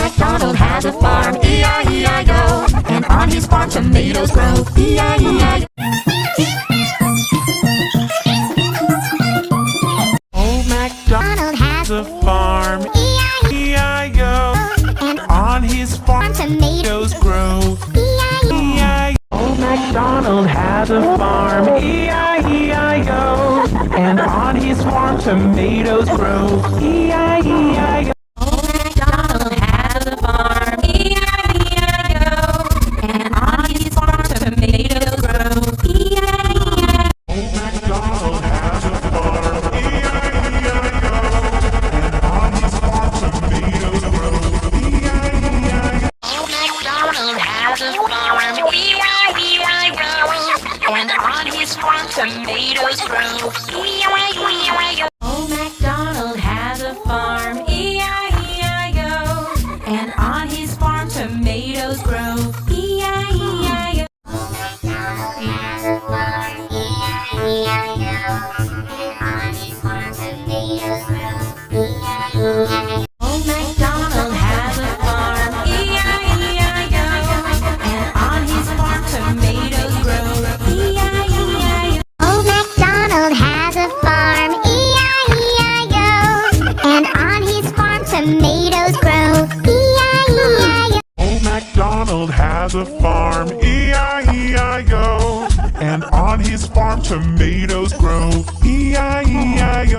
MacDonald has a farm, E-I-E-I-O, and on his farm tomatoes grow, E-I-E-I-O. Old MacDonald has a farm, E-I-E-I-O, and on his farm tomatoes grow, E-I-E-I-O. Old MacDonald has a farm, E-I-E-I-O, and on his farm tomatoes grow, E-I-E-I-O. Old MacDonald has a farm, E-I-E-I-O, and on his farm tomatoes grow, E-I-E-I-O. Old MacDonald has a farm, E-I-E-I-O, and on his farm tomatoes grow, E-I-E-I-O. Old MacDonald has a farm, E-I-E-I-O, and on his farm tomatoes grow, E-I-E-I-O. Old MacDonald has a farm, E-I-E-I-O, and on his farm tomatoes grow, E-I-E-I-O. Old MacDonald has a farm, E-I-E-I-O, and on his farm tomatoes grow, E-I-E-I-O. Old MacDonald has a farm, E-I-E-I-O, and on his farm tomatoes grow, E-I-E-I-O. Old MacDonald has a farm, E-I-E-I-O, and on his farm tomatoes grow, E-I-E-I-O. Old MacDonald has a farm, E-I-E-I-O, and on his farm tomatoes grow, E-I-E-I-O.